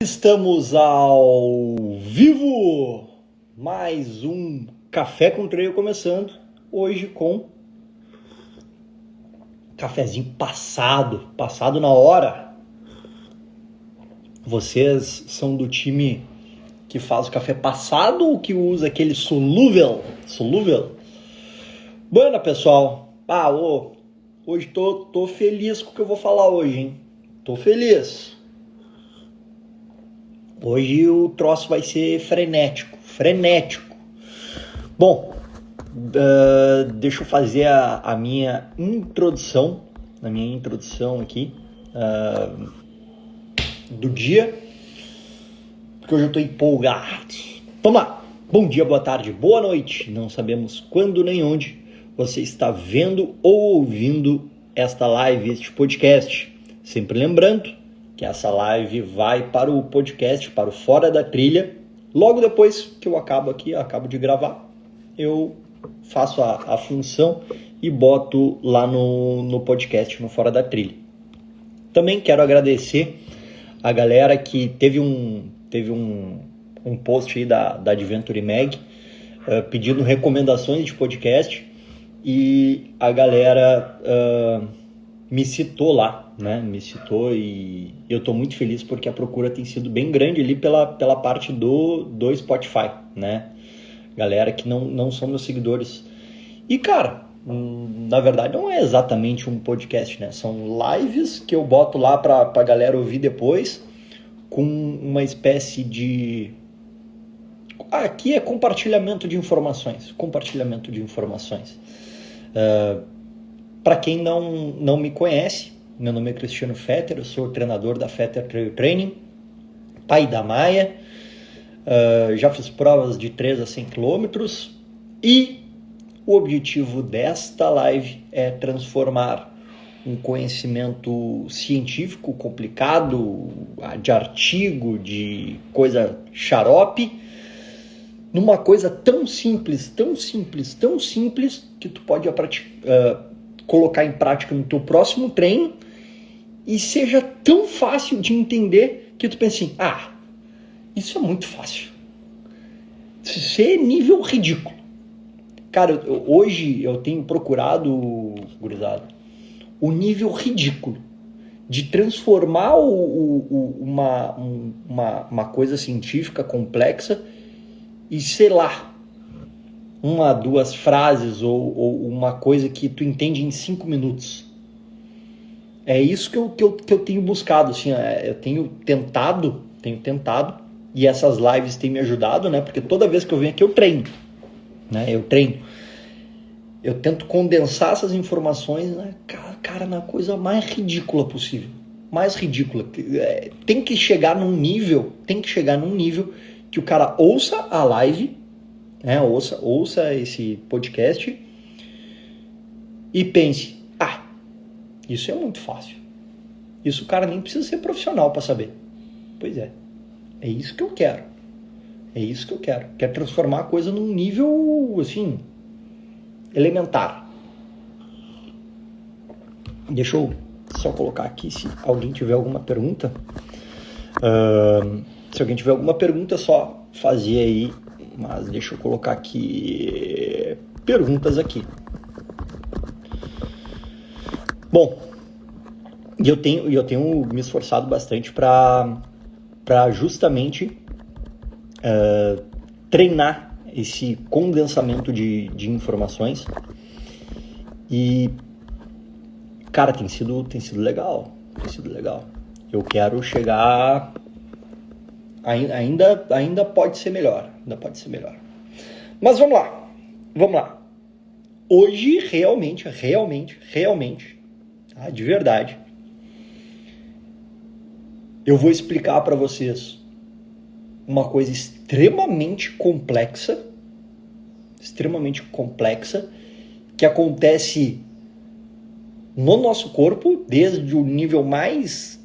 Estamos ao vivo, mais um Café com Treino começando, hoje com cafezinho passado na hora. Vocês são do time que faz o café passado ou que usa aquele solúvel? Bueno, pessoal, hoje tô feliz com o que eu vou falar hoje, hein? Tô feliz. Hoje o troço vai ser frenético. Bom, deixa eu fazer a minha introdução, aqui do dia, porque hoje eu estou empolgado. Vamos lá. Bom dia, boa tarde, boa noite. Não sabemos quando nem onde você está vendo ou ouvindo esta live, este podcast. Sempre lembrando que essa live vai para o podcast, para o Fora da Trilha. Logo depois que eu acabo de gravar, eu faço a função e boto lá no podcast, no Fora da Trilha. Também quero agradecer a galera que teve um post aí da Adventure Mag pedindo recomendações de podcast e a galera me citou lá, né? E eu tô muito feliz porque a procura tem sido bem grande ali pela parte do Spotify, né? Galera que não são meus seguidores. E, cara, na verdade não é exatamente um podcast, né? São lives que eu boto lá pra galera ouvir depois com uma espécie de... Aqui é compartilhamento de informações. Para quem não me conhece, meu nome é Cristiano Fetter, eu sou treinador da Fetter Trail Training, pai da Maia, já fiz provas de 3 a 100 quilômetros e o objetivo desta live é transformar um conhecimento científico complicado, de artigo, de coisa xarope, numa coisa tão simples, que tu pode colocar em prática no teu próximo treino e seja tão fácil de entender que tu pensa assim, isso é muito fácil. Isso é nível ridículo. Cara, hoje eu tenho procurado, gurizada, o nível ridículo de transformar uma coisa científica complexa e, sei lá, 1, 2 frases ou uma coisa que tu entende em 5 minutos. É isso que eu tenho buscado, assim, eu tenho tentado, e essas lives têm me ajudado, né? Porque toda vez que eu venho aqui eu treino, né? Eu tento condensar essas informações, né? Cara, na coisa mais ridícula possível. Tem que chegar num nível que o cara ouça a live, né? Ouça esse podcast e pense, isso é muito fácil. Isso o cara nem precisa ser profissional para saber. Pois é isso que eu quero. Quero transformar a coisa num nível, assim, elementar. Deixa eu só colocar aqui se alguém tiver alguma pergunta. Se alguém tiver alguma pergunta, é só fazer aí. Mas deixa eu colocar aqui perguntas aqui. Bom, eu tenho me esforçado bastante para justamente treinar esse condensamento de informações. E, cara, tem sido legal. Eu quero chegar... Ainda pode ser melhor. Mas vamos lá. Hoje, realmente, de verdade, eu vou explicar para vocês uma coisa extremamente complexa, que acontece no nosso corpo, desde o nível mais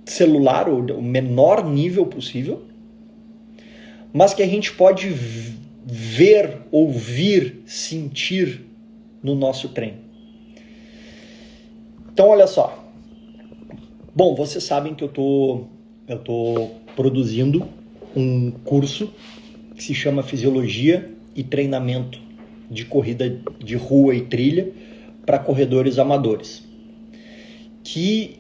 celular, o menor nível possível, mas que a gente pode ver, ouvir, sentir no nosso treino. Então, olha só. Bom, vocês sabem que eu tô produzindo um curso que se chama Fisiologia e Treinamento de Corrida de Rua e Trilha para corredores amadores. Que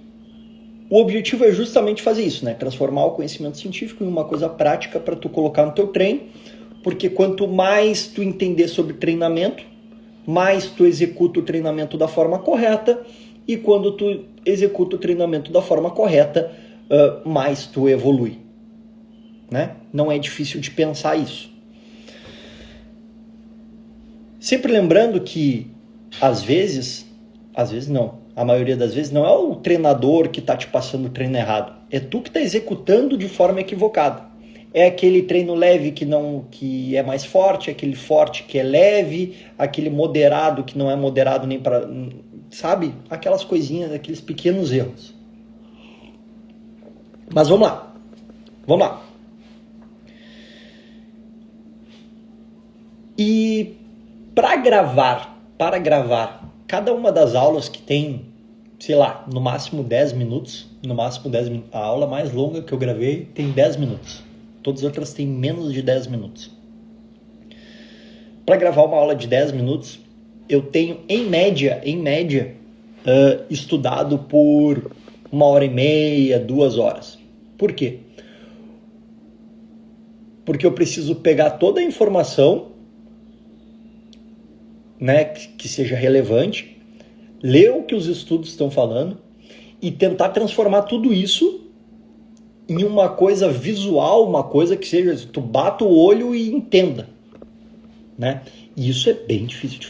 o objetivo é justamente fazer isso, né? Transformar o conhecimento científico em uma coisa prática para tu colocar no teu treino, porque quanto mais tu entender sobre treinamento, mais tu executa o treinamento da forma correta, e quando tu executa o treinamento da forma correta, mais tu evolui, né? Não é difícil de pensar isso. Sempre lembrando que, às vezes não, a maioria das vezes não é o treinador que está te passando o treino errado, é tu que está executando de forma equivocada. É aquele treino leve que é mais forte, aquele forte que é leve, aquele moderado que não é moderado nem para... Sabe? Aquelas coisinhas, aqueles pequenos erros. Mas vamos lá. E para gravar cada uma das aulas que tem, sei lá, no máximo 10 minutos, a aula mais longa que eu gravei tem 10 minutos. Todas as outras têm menos de 10 minutos. Para gravar uma aula de 10 minutos, eu tenho, em média, estudado por 1h30, 2 horas. Por quê? Porque eu preciso pegar toda a informação, né, que seja relevante, ler o que os estudos estão falando e tentar transformar tudo isso em uma coisa visual, uma coisa que seja, tu bata o olho e entenda, né? E isso é bem difícil de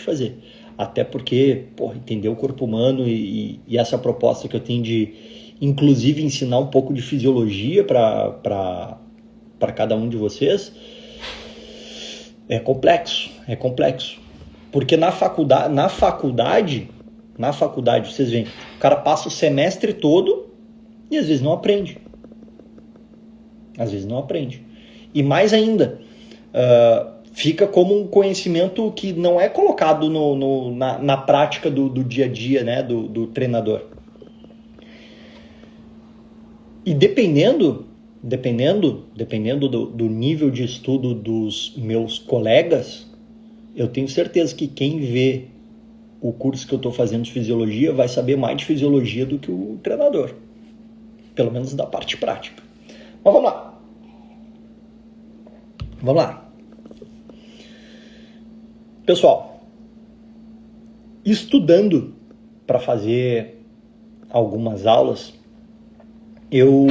fazer, até porque, entender o corpo humano e essa proposta que eu tenho de, inclusive, ensinar um pouco de fisiologia para cada um de vocês, é complexo, porque na faculdade, vocês veem, o cara passa o semestre todo e às vezes não aprende. E mais ainda, fica como um conhecimento que não é colocado na prática do dia a dia, né, do treinador. E dependendo do nível de estudo dos meus colegas, eu tenho certeza que quem vê o curso que eu estou fazendo de fisiologia vai saber mais de fisiologia do que o treinador. Pelo menos da parte prática. Mas vamos lá. Pessoal, estudando para fazer algumas aulas, eu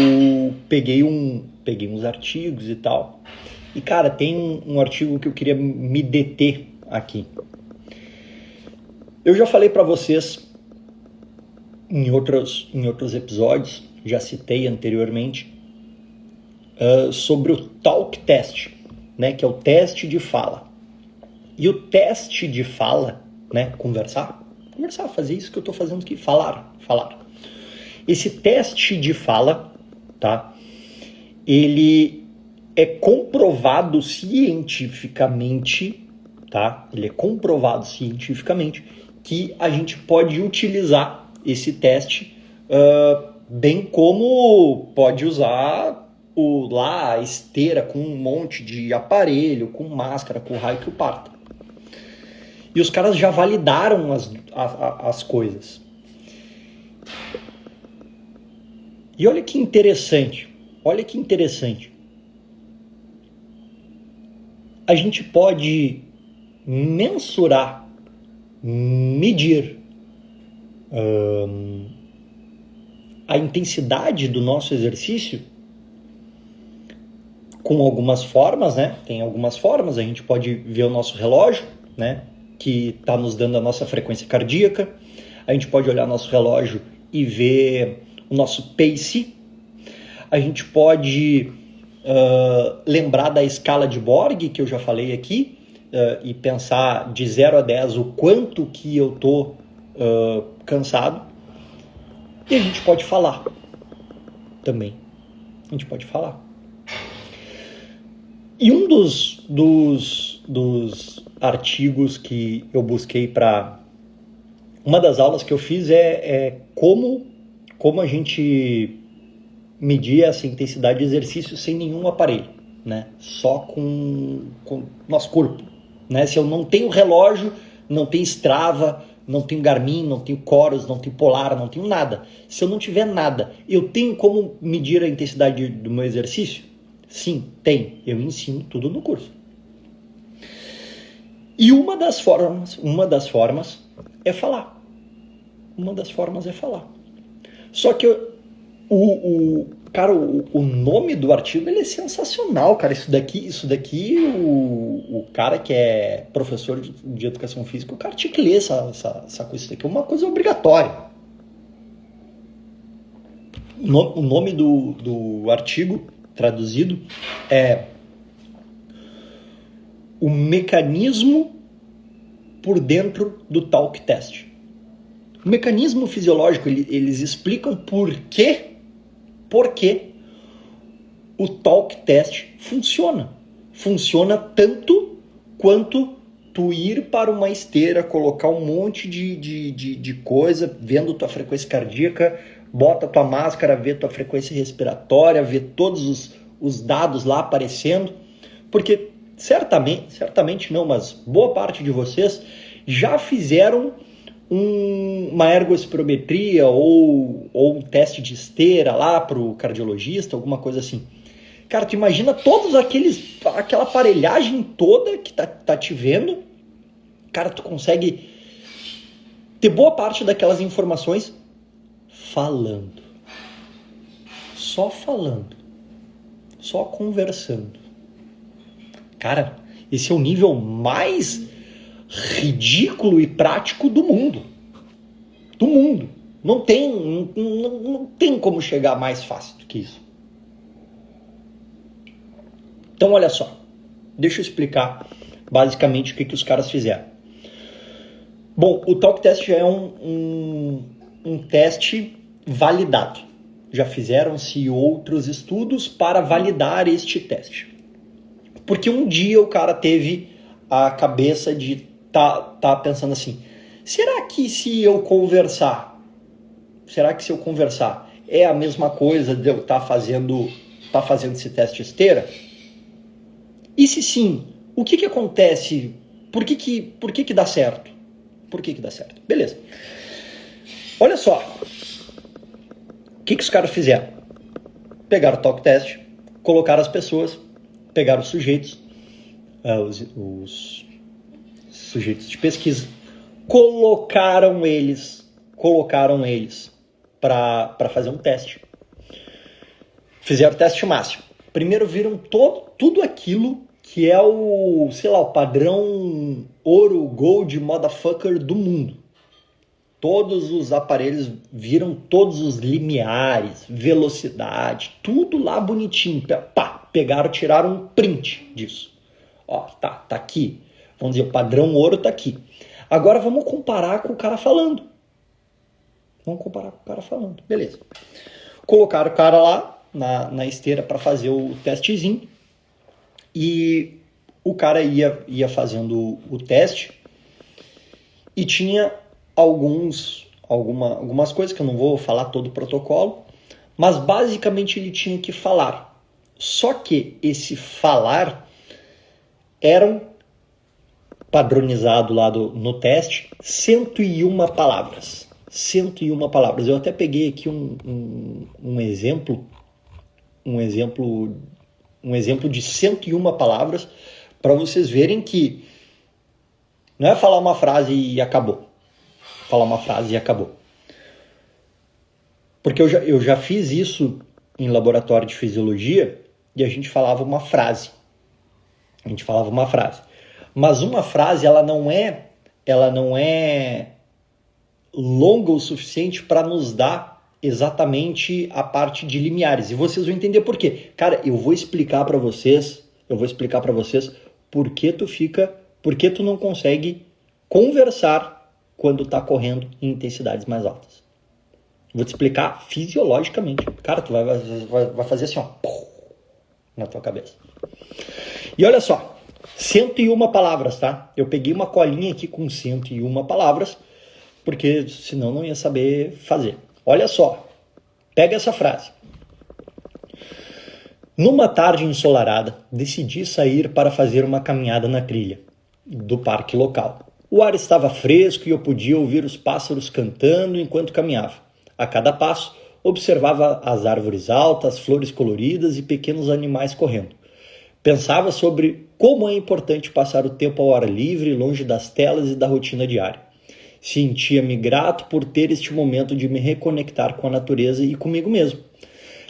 peguei uns artigos e tal. E, cara, tem um artigo que eu queria me deter aqui. Eu já falei para vocês em outros episódios, já citei anteriormente, sobre o talk test, né, que é o teste de fala. E o teste de fala, né, conversar, fazer isso que eu estou fazendo aqui, falar. Esse teste de fala, tá, ele é comprovado cientificamente, tá, que a gente pode utilizar esse teste, bem como pode usar a esteira com um monte de aparelho, com máscara, com raio que o parta. E os caras já validaram as coisas. E olha que interessante. A gente pode mensurar, medir a intensidade do nosso exercício com algumas formas, né? Tem algumas formas, a gente pode ver o nosso relógio, né, que está nos dando a nossa frequência cardíaca. A gente pode olhar nosso relógio e ver o nosso pace. A gente pode lembrar da escala de Borg, que eu já falei aqui, e pensar de 0 a 10 o quanto que eu estou cansado. E a gente pode falar também. E um dos artigos que eu busquei para... Uma das aulas que eu fiz é como a gente medir essa intensidade de exercício sem nenhum aparelho, né? Só com nosso corpo, né? Se eu não tenho relógio, não tenho Strava, não tenho Garmin, não tenho Coros, não tenho Polar, não tenho nada. Se eu não tiver nada, eu tenho como medir a intensidade do meu exercício? Sim, tem. Eu ensino tudo no curso. E uma das formas é falar. Uma das formas é falar. Só que o nome do artigo ele é sensacional, cara. Isso daqui o cara que é professor de educação física, o cara tinha que ler essa coisa. Isso daqui é uma coisa obrigatória. O nome do artigo traduzido é o mecanismo por dentro do talk test. O mecanismo fisiológico, eles explicam por que o talk test funciona. Funciona tanto quanto tu ir para uma esteira, colocar um monte de coisa, vendo tua frequência cardíaca, bota tua máscara, vê tua frequência respiratória, vê todos os dados lá aparecendo, porque certamente não, mas boa parte de vocês já fizeram uma ergospirometria ou um teste de esteira lá para o cardiologista, alguma coisa assim. Cara, tu imagina aquela aparelhagem toda que tá te vendo. Cara, tu consegue ter boa parte daquelas informações falando. Só falando. Só conversando. Cara, esse é o nível mais ridículo e prático do mundo. Do mundo. Não tem como chegar mais fácil do que isso. Então, olha só. Deixa eu explicar basicamente o que os caras fizeram. Bom, o talk test já é um teste validado. Já fizeram-se outros estudos para validar este teste. Porque um dia o cara teve a cabeça de tá pensando assim, será que se eu conversar é a mesma coisa de eu estar fazendo esse teste esteira? E se sim, o que acontece? Por que dá certo? Por que dá certo? Beleza. Olha só. O que os caras fizeram? Pegaram o talk test, colocaram as pessoas, pegaram os sujeitos, os sujeitos de pesquisa, colocaram eles para fazer um teste. Fizeram o teste máximo. Primeiro viram tudo aquilo que é o padrão ouro, gold, motherfucker do mundo. Todos os aparelhos viram todos os limiares, velocidade, tudo lá bonitinho. Pá, pegaram, tiraram um print disso. Ó, tá aqui. Vamos dizer, o padrão ouro tá aqui. Agora vamos comparar com o cara falando. Beleza. Colocaram o cara lá na esteira para fazer o testezinho. E o cara ia fazendo o teste. E tinha algumas coisas que eu não vou falar todo o protocolo. Mas basicamente ele tinha que falar. Só que esse falar eram padronizado lá no teste, 101 palavras. 101 palavras. Eu até peguei aqui um exemplo de 101 palavras para vocês verem que não é falar uma frase e acabou. Porque eu já fiz isso em laboratório de fisiologia e a gente falava uma frase. Mas uma frase, ela não é longa o suficiente para nos dar exatamente a parte de limiares. E vocês vão entender por quê. Cara, eu vou explicar para vocês por que tu não consegue conversar quando tá correndo em intensidades mais altas. Vou te explicar fisiologicamente. Cara, tu vai fazer assim, ó, na tua cabeça. E olha só. 101 palavras, tá? Eu peguei uma colinha aqui com 101 palavras, porque senão não ia saber fazer. Olha só, pega essa frase. Numa tarde ensolarada, decidi sair para fazer uma caminhada na trilha do parque local. O ar estava fresco e eu podia ouvir os pássaros cantando enquanto caminhava. A cada passo, observava as árvores altas, flores coloridas e pequenos animais correndo. Pensava sobre como é importante passar o tempo ao ar livre, longe das telas e da rotina diária. Sentia-me grato por ter este momento de me reconectar com a natureza e comigo mesmo.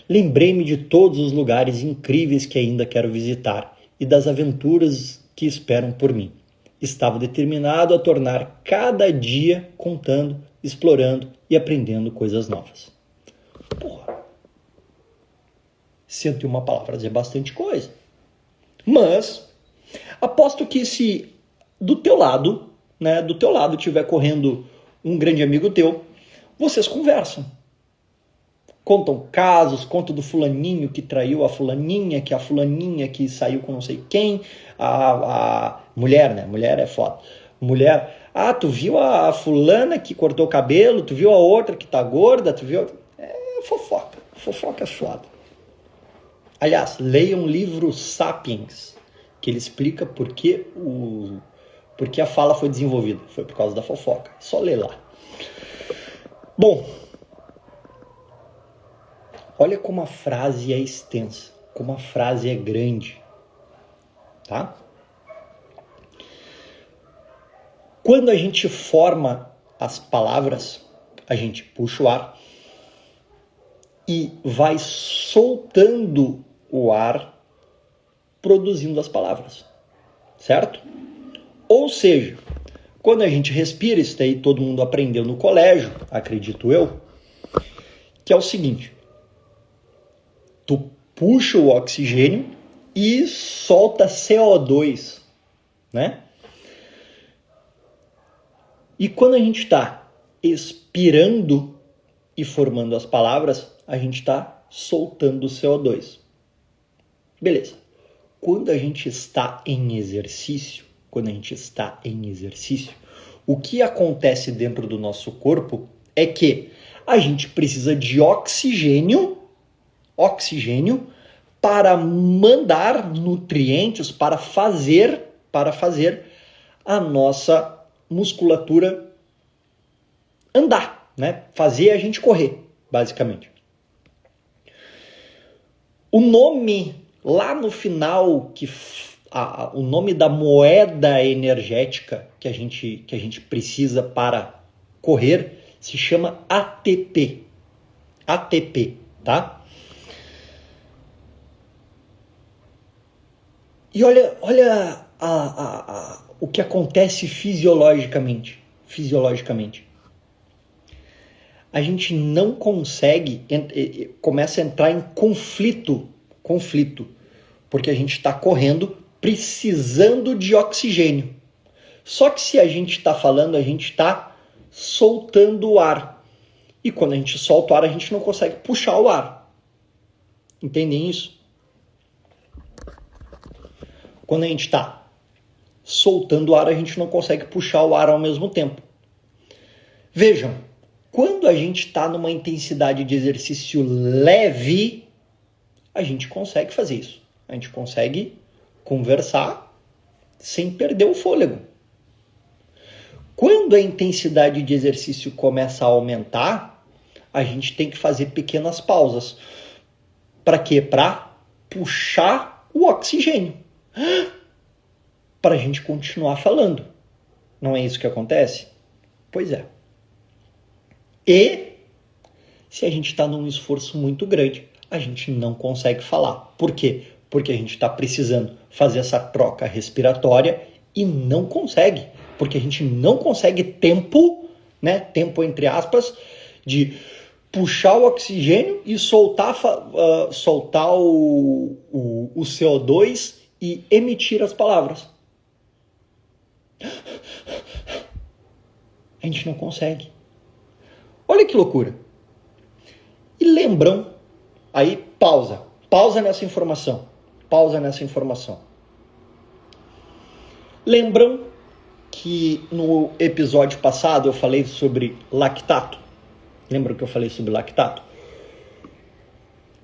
Lembrei-me de todos os lugares incríveis que ainda quero visitar e das aventuras que esperam por mim. Estava determinado a tornar cada dia contando, explorando e aprendendo coisas novas. Porra, 101 palavras é bastante coisa. Mas, aposto que se do teu lado estiver correndo um grande amigo teu, vocês conversam. Contam casos, contam do fulaninho que traiu a fulaninha que saiu com não sei quem, a mulher, né? Mulher é foda. Mulher, tu viu a fulana que cortou o cabelo, tu viu a outra que tá gorda, tu viu... É fofoca. Fofoca é foda. Aliás, leia um livro Sapiens, que ele explica por que a fala foi desenvolvida. Foi por causa da fofoca. Só lê lá. Bom, olha como a frase é extensa, como a frase é grande, tá? Quando a gente forma as palavras, a gente puxa o ar e vai soltando o ar, produzindo as palavras, certo? Ou seja, quando a gente respira, isso daí todo mundo aprendeu no colégio, acredito eu, que é o seguinte: tu puxa o oxigênio e solta CO2, né? E quando a gente está expirando e formando as palavras, a gente está soltando CO2. Beleza. Quando a gente está em exercício, o que acontece dentro do nosso corpo é que a gente precisa de oxigênio para mandar nutrientes, para fazer a nossa musculatura andar, né? Fazer a gente correr, basicamente. O nome lá no final, o nome da moeda energética que a gente precisa para correr se chama ATP. ATP, tá? E olha o que acontece fisiologicamente. A gente não consegue, começa a entrar em conflito, porque a gente está correndo precisando de oxigênio. Só que se a gente está falando, a gente está soltando o ar. E quando a gente solta o ar, a gente não consegue puxar o ar. Entendem isso? Quando a gente está soltando o ar, a gente não consegue puxar o ar ao mesmo tempo. Vejam, quando a gente está numa intensidade de exercício leve, a gente consegue fazer isso. A gente consegue conversar sem perder o fôlego. Quando a intensidade de exercício começa a aumentar, a gente tem que fazer pequenas pausas. Para quê? Para puxar o oxigênio. Para a gente continuar falando. Não é isso que acontece? Pois é. E se a gente está num esforço muito grande, a gente não consegue falar. Por quê? Porque a gente está precisando fazer essa troca respiratória e não consegue. Porque a gente não consegue tempo, né? Tempo entre aspas, de puxar o oxigênio e soltar o CO2 e emitir as palavras. A gente não consegue. Olha que loucura. E lembram, aí pausa nessa informação. Lembram que no episódio passado eu falei sobre lactato? Lembram que eu falei sobre lactato?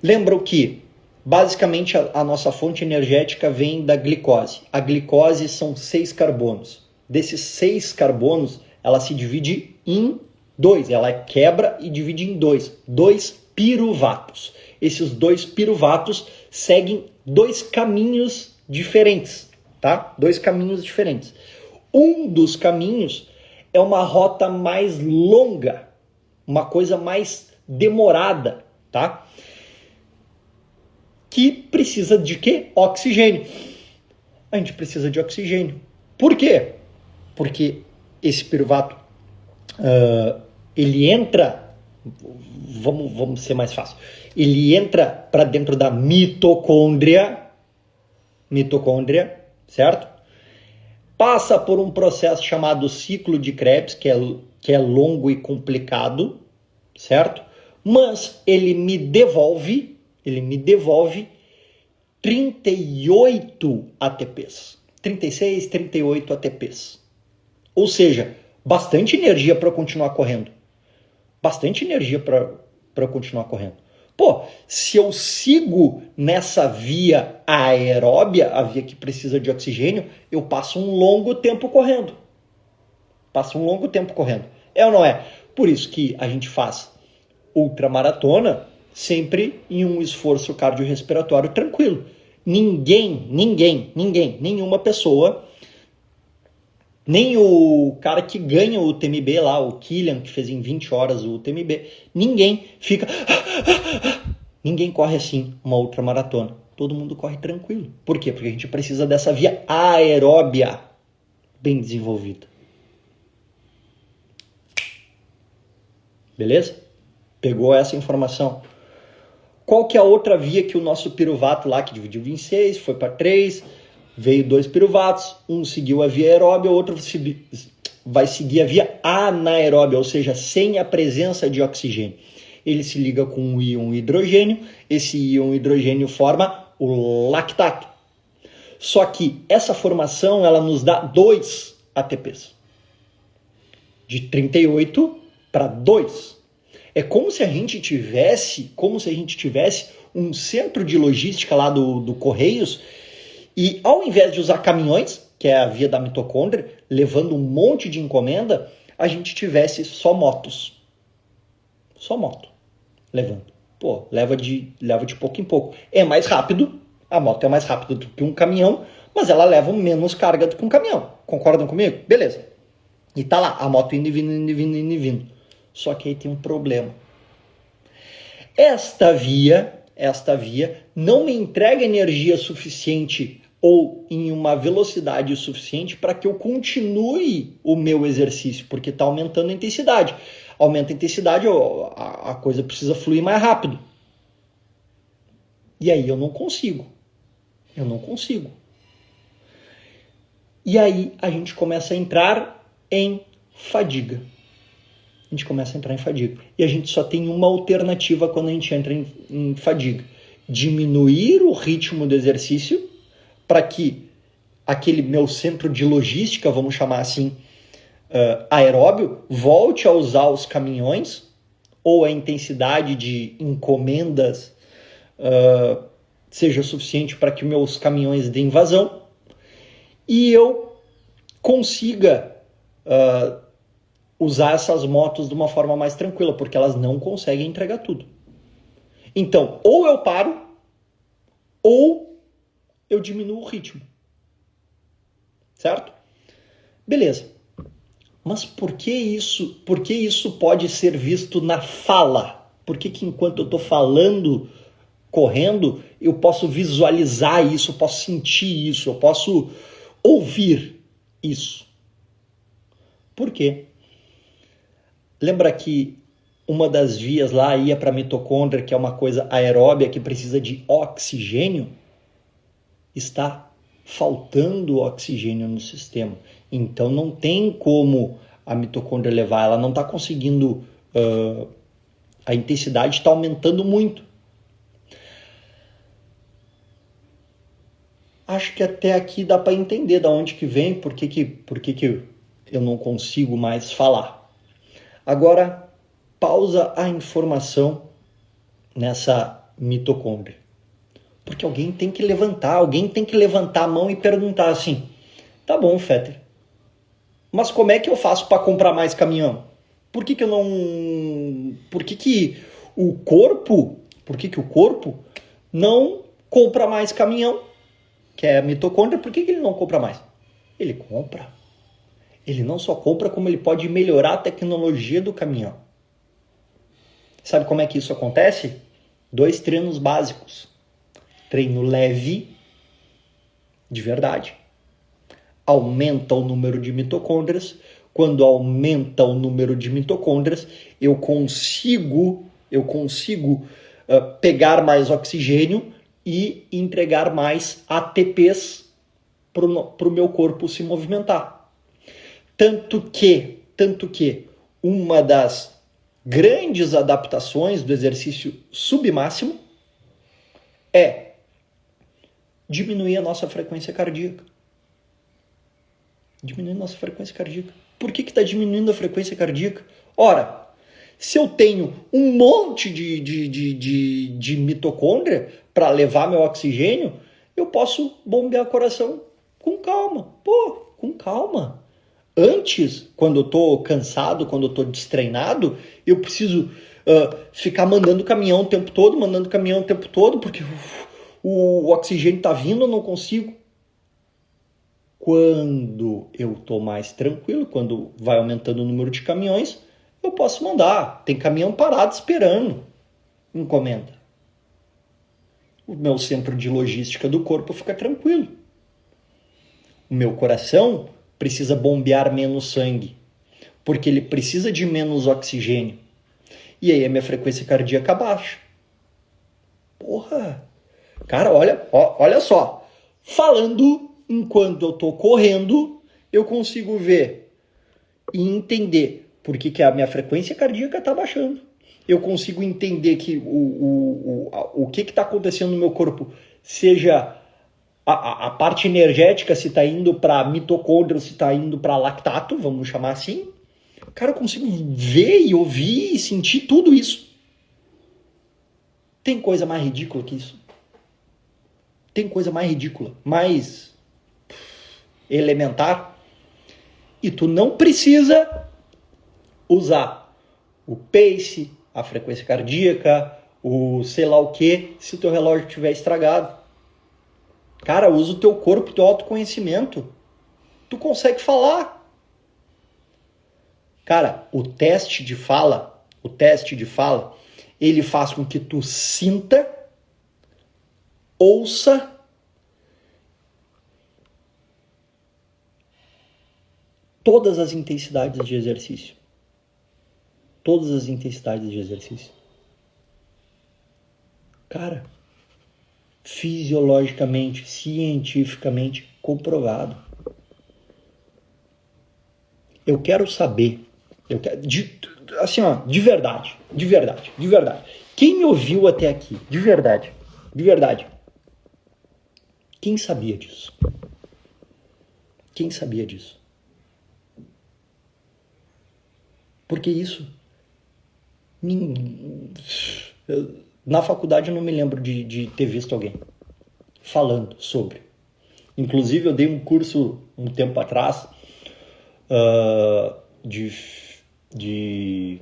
Lembram que Basicamente, a nossa fonte energética vem da glicose. A glicose são 6 carbonos. Desses 6 carbonos, ela se divide em 2. Ela quebra e divide em 2. 2 piruvatos. Esses 2 piruvatos seguem 2 caminhos diferentes, tá? 2 caminhos diferentes. Um dos caminhos é uma rota mais longa, uma coisa mais demorada, tá? Que precisa de quê? Oxigênio. A gente precisa de oxigênio. Por quê? Porque esse piruvato, ele entra, vamos ser mais fácil, ele entra para dentro da mitocôndria, certo? Passa por um processo chamado ciclo de Krebs, que é longo e complicado, certo? Mas ele me devolve 38 ATPs. 36, 38 ATPs. Ou seja, bastante energia para eu continuar correndo. Bastante energia para eu continuar correndo. Pô, se eu sigo nessa via aeróbia, a via que precisa de oxigênio, eu passo um longo tempo correndo. É ou não é? Por isso que a gente faz ultramaratona sempre em um esforço cardiorrespiratório tranquilo. Nenhuma pessoa, nem o cara que ganha o UTMB lá, o Kilian, que fez em 20 horas o UTMB, ninguém corre assim uma ultramaratona. Todo mundo corre tranquilo. Por quê? Porque a gente precisa dessa via aeróbia bem desenvolvida. Beleza? Pegou essa informação? Qual que é a outra via que o nosso piruvato lá, que dividiu em 6, foi para 3, veio 2 piruvatos, um seguiu a via aeróbia, o outro vai seguir a via anaeróbia, ou seja, sem a presença de oxigênio. Ele se liga com um íon hidrogênio, esse íon hidrogênio forma o lactato. Só que essa formação, ela nos dá 2 ATPs. De 38 para 2. É como se a gente tivesse um centro de logística lá do Correios e ao invés de usar caminhões, que é a via da mitocôndria, levando um monte de encomenda, a gente tivesse só motos. Só moto. Levando. Pô, leva de pouco em pouco. É mais rápido, a moto é mais rápida do que um caminhão, mas ela leva menos carga do que um caminhão. Concordam comigo? Beleza. E tá lá, a moto indo e vindo. Só que aí tem um problema. Esta via não me entrega energia suficiente ou em uma velocidade suficiente para que eu continue o meu exercício, porque está aumentando a intensidade. Aumenta a intensidade, a coisa precisa fluir mais rápido. E aí eu não consigo. E aí a gente começa a entrar em fadiga. E a gente só tem uma alternativa quando a gente entra em fadiga. Diminuir o ritmo do exercício para que aquele meu centro de logística, vamos chamar assim, aeróbio, volte a usar os caminhões ou a intensidade de encomendas seja suficiente para que meus caminhões deem vazão e eu consiga usar essas motos de uma forma mais tranquila, porque elas não conseguem entregar tudo. Então, ou eu paro, ou eu diminuo o ritmo. Certo? Beleza. Mas por que isso pode ser visto na fala? Por que enquanto eu estou falando, correndo, eu posso visualizar isso, eu posso sentir isso, eu posso ouvir isso? Por quê? Lembra que uma das vias lá ia para a mitocôndria, que é uma coisa aeróbia, que precisa de oxigênio? Está faltando oxigênio no sistema. Então não tem como a mitocôndria levar, ela não está conseguindo, a intensidade está aumentando muito. Acho que até aqui dá para entender de onde que vem, por que eu não consigo mais falar. Agora, pausa a informação nessa mitocôndria. Porque alguém tem que levantar a mão e perguntar assim, tá bom, Fetter, mas como é que eu faço para comprar mais caminhão? Por que o corpo não compra mais caminhão? Que é a mitocôndria, por que ele não compra mais? Ele compra. Ele não só compra, como ele pode melhorar a tecnologia do caminhão. Sabe como é que isso acontece? 2 treinos básicos. Treino leve, de verdade. Aumenta o número de mitocôndrias. Quando aumenta o número de mitocôndrias, eu consigo pegar mais oxigênio e entregar mais ATPs para o meu corpo se movimentar. Tanto que uma das grandes adaptações do exercício submáximo é diminuir a nossa frequência cardíaca. Por que está diminuindo a frequência cardíaca? Ora, se eu tenho um monte de mitocôndria para levar meu oxigênio, eu posso bombear o coração com calma. Com calma. Antes, quando eu estou cansado, quando eu estou destreinado, eu preciso ficar mandando caminhão o tempo todo, porque o oxigênio está vindo, eu não consigo. Quando eu estou mais tranquilo, quando vai aumentando o número de caminhões, eu posso mandar. Tem caminhão parado esperando encomenda. O meu centro de logística do corpo fica tranquilo. O meu coração precisa bombear menos sangue, porque ele precisa de menos oxigênio. E aí a minha frequência cardíaca baixa. Cara, olha só. Falando enquanto eu estou correndo, eu consigo ver e entender por que a minha frequência cardíaca está baixando. Eu consigo entender que o que está acontecendo no meu corpo, seja a parte energética, se está indo para mitocôndria, se está indo para lactato, vamos chamar assim. Cara, eu consigo ver e ouvir e sentir tudo isso. Tem coisa mais ridícula que isso? Tem coisa mais ridícula, mais elementar? E tu não precisa usar o pace, a frequência cardíaca, o sei lá o que, se o teu relógio estiver estragado. Cara, usa o teu corpo, o teu autoconhecimento. Tu consegue falar. Cara, o teste de fala, ele faz com que tu sinta, ouça todas as intensidades de exercício. Cara, fisiologicamente, cientificamente comprovado. Eu quero saber, de verdade. Quem me ouviu até aqui, de verdade. Quem sabia disso? Porque isso, na faculdade eu não me lembro de ter visto alguém falando sobre. Inclusive eu dei um curso um tempo atrás de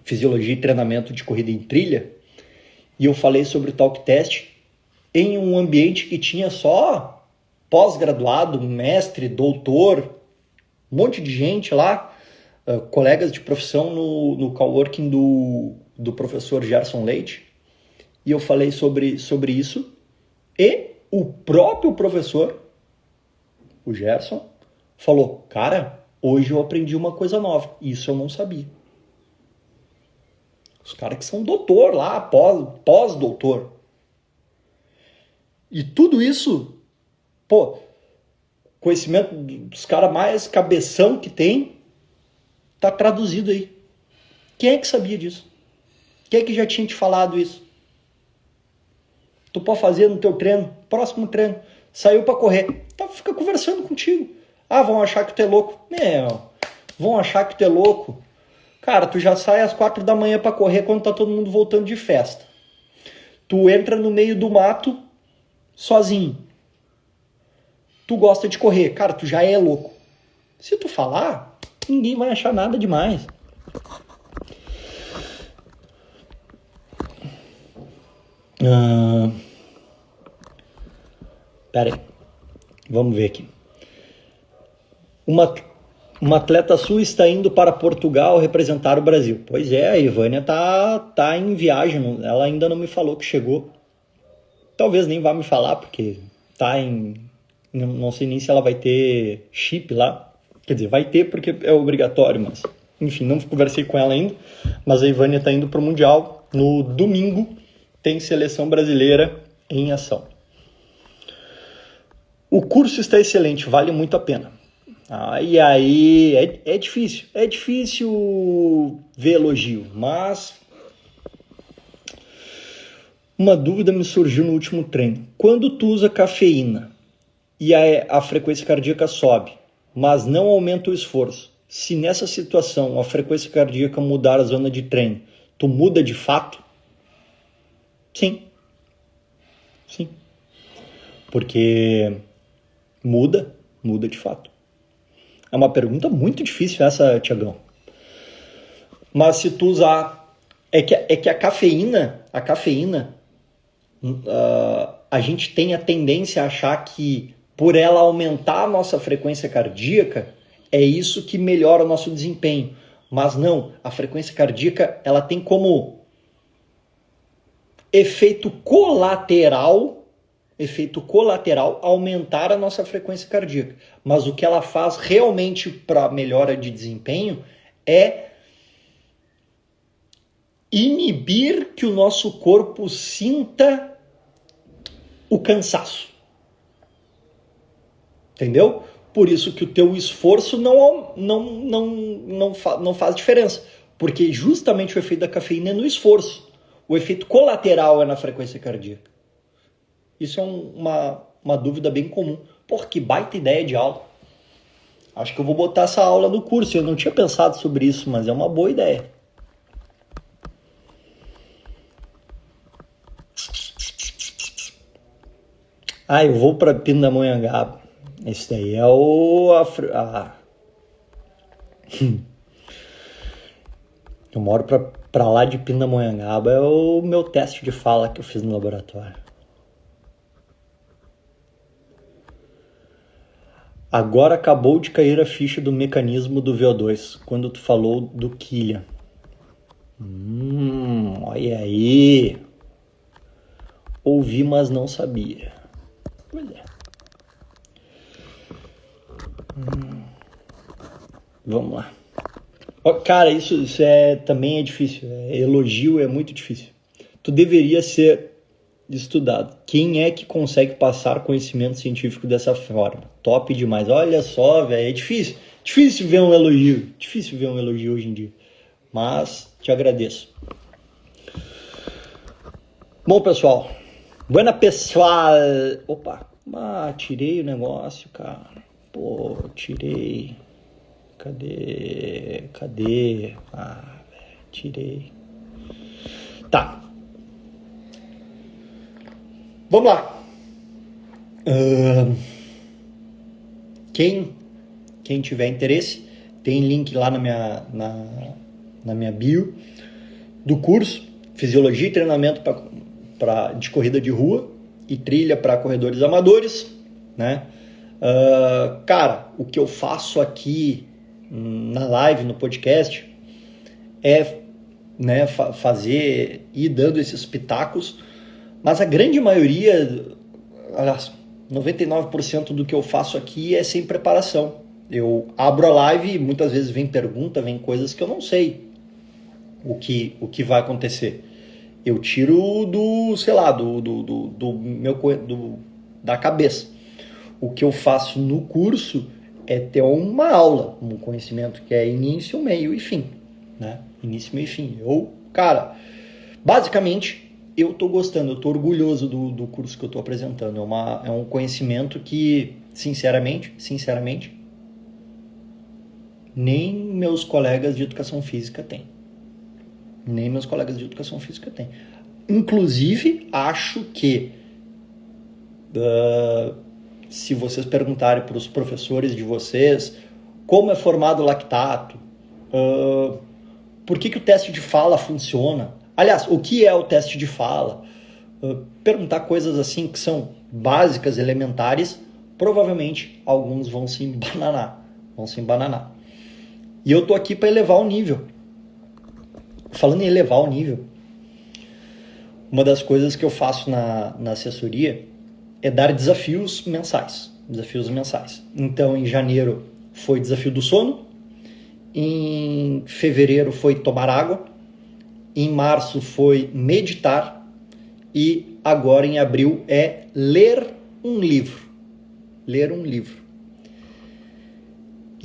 fisiologia e treinamento de corrida em trilha, e eu falei sobre o talk test em um ambiente que tinha só pós-graduado, mestre, doutor, um monte de gente lá, colegas de profissão no coworking do professor Gerson Leite, e eu falei sobre isso, e o próprio professor, o Gerson, falou, cara, hoje eu aprendi uma coisa nova, isso eu não sabia. Os caras que são doutor lá, pós-doutor. E tudo isso, conhecimento dos caras mais cabeção que tem, tá traduzido aí. Quem é que sabia disso? Quem é que já tinha te falado isso? Tu pode fazer no teu treino, próximo treino, saiu para correr, fica conversando contigo. Vão achar que tu é louco. Vão achar que tu é louco. Cara, tu já sai às 4 da manhã para correr quando tá todo mundo voltando de festa. Tu entra no meio do mato sozinho. Tu gosta de correr. Cara, tu já é louco. Se tu falar, ninguém vai achar nada demais. Pera aí. Vamos ver aqui. Uma atleta sua está indo para Portugal representar o Brasil. Pois é, a Ivânia tá em viagem. Ela ainda não me falou que chegou. Talvez nem vá me falar, porque tá em... Não sei nem se ela vai ter chip lá. Quer dizer, vai ter porque é obrigatório, mas... Enfim, não conversei com ela ainda. Mas a Ivânia tá indo para o Mundial. No domingo tem seleção brasileira em ação. O curso está excelente, vale muito a pena. E aí, é difícil ver elogio, mas uma dúvida me surgiu no último treino. Quando tu usa cafeína e a frequência cardíaca sobe, mas não aumenta o esforço, se nessa situação a frequência cardíaca mudar a zona de treino, tu muda de fato? Sim. Porque muda de fato. É uma pergunta muito difícil essa, Tiagão. Mas se tu usar... É que a cafeína, a gente tem a tendência a achar que por ela aumentar a nossa frequência cardíaca, é isso que melhora o nosso desempenho. Mas não, a frequência cardíaca ela tem como efeito colateral aumentar a nossa frequência cardíaca. Mas o que ela faz realmente para melhora de desempenho é inibir que o nosso corpo sinta o cansaço. Entendeu? Por isso que o teu esforço não faz diferença. Porque justamente o efeito da cafeína é no esforço. O efeito colateral é na frequência cardíaca. Isso é uma dúvida bem comum. Porra, que baita ideia de aula. Acho que eu vou botar essa aula no curso. Eu não tinha pensado sobre isso, mas é uma boa ideia. Eu vou para Pindamonhangaba. Esse daí é Eu moro para lá de Pindamonhangaba. É o meu teste de fala que eu fiz no laboratório. Agora acabou de cair a ficha do mecanismo do VO2, quando tu falou do Killian. Olha aí. Ouvi, mas não sabia. Pois é. Vamos lá. Cara, isso também é difícil. Elogio é muito difícil. Tu deveria ser estudado. Quem é que consegue passar conhecimento científico dessa forma? Top demais. Olha só, velho, é difícil. Difícil ver um elogio. Difícil ver um elogio hoje em dia. Mas te agradeço. Bom, pessoal. Buena pessoal. Opa. Tirei o negócio, cara. Pô, tirei. Cadê? Tirei. Tá. Vamos lá. Quem tiver interesse, tem link lá na minha bio do curso Fisiologia e Treinamento de Corrida de Rua e Trilha para Corredores Amadores, né? Cara, o que eu faço aqui na live, no podcast, é, né, ir dando esses pitacos, mas a grande maioria, aliás, 99% do que eu faço aqui é sem preparação. Eu abro a live e muitas vezes vem pergunta, vem coisas que eu não sei o que vai acontecer. Eu tiro da cabeça. O que eu faço no curso é ter uma aula, um conhecimento que é início, meio e fim, né? Início, meio e fim. Cara, basicamente, eu tô gostando, eu tô orgulhoso do curso que eu tô apresentando. É um conhecimento que, sinceramente, nem meus colegas de educação física têm. Inclusive, acho que se vocês perguntarem para os professores de vocês como é formado o lactato, por que o teste de fala funciona, aliás, o que é o teste de fala, perguntar coisas assim que são básicas, elementares, provavelmente alguns vão se embananar. E eu tô aqui para elevar o nível. Falando em elevar o nível, uma das coisas que eu faço na assessoria é dar desafios mensais. Então, em janeiro foi desafio do sono, em fevereiro foi tomar água, em março foi meditar e agora em abril é ler um livro. E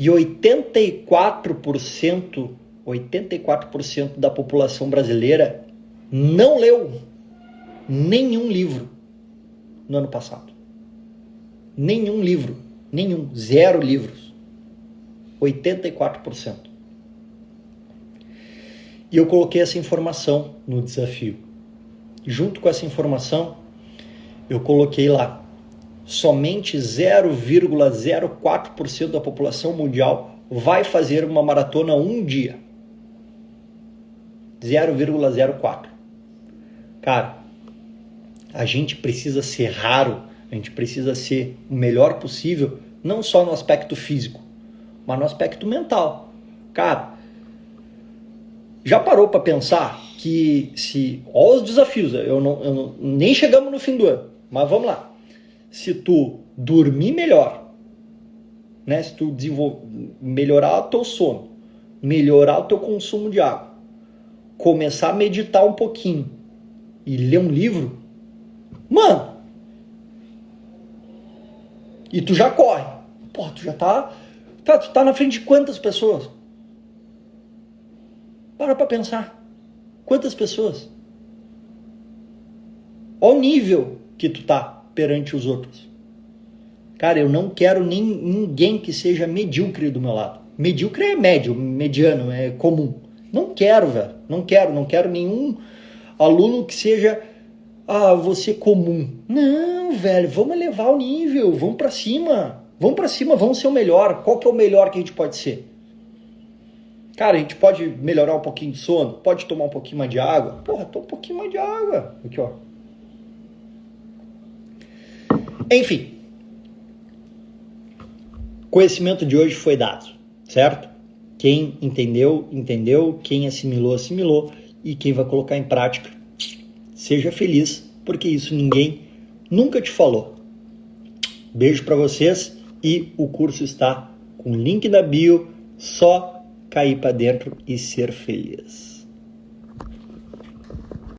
84% da população brasileira não leu nenhum livro no ano passado. Nenhum livro. 0 livros. 84%. E eu coloquei essa informação no desafio. Junto com essa informação, eu coloquei lá: somente 0,04% da população mundial vai fazer uma maratona um dia. 0,04%. Cara, a gente precisa ser raro, a gente precisa ser o melhor possível, não só no aspecto físico, mas no aspecto mental. Cara, já parou para pensar que olha os desafios, nem chegamos no fim do ano, mas vamos lá. Se tu dormir melhor, né? Se tu melhorar o teu sono, melhorar o teu consumo de água, começar a meditar um pouquinho e ler um livro, mano, e tu já corre. Porra, tu já tu tá na frente de quantas pessoas? Para pra pensar. Quantas pessoas? Olha o nível que tu tá perante os outros. Cara, eu não quero ninguém que seja medíocre do meu lado. Medíocre é médio, mediano, é comum. Não quero, velho. Não quero nenhum aluno que seja você comum. Não, velho, vamos elevar o nível, vamos pra cima, vamos ser o melhor. Qual que é o melhor que a gente pode ser? Cara, a gente pode melhorar um pouquinho de sono, pode tomar um pouquinho mais de água. Porra, toma um pouquinho mais de água. Aqui, ó. Enfim, conhecimento de hoje foi dado, certo? Quem entendeu, entendeu. Quem assimilou, assimilou. E quem vai colocar em prática, seja feliz, porque isso ninguém nunca te falou. Beijo para vocês e o curso está com o link da bio, só cair para dentro e ser feliz.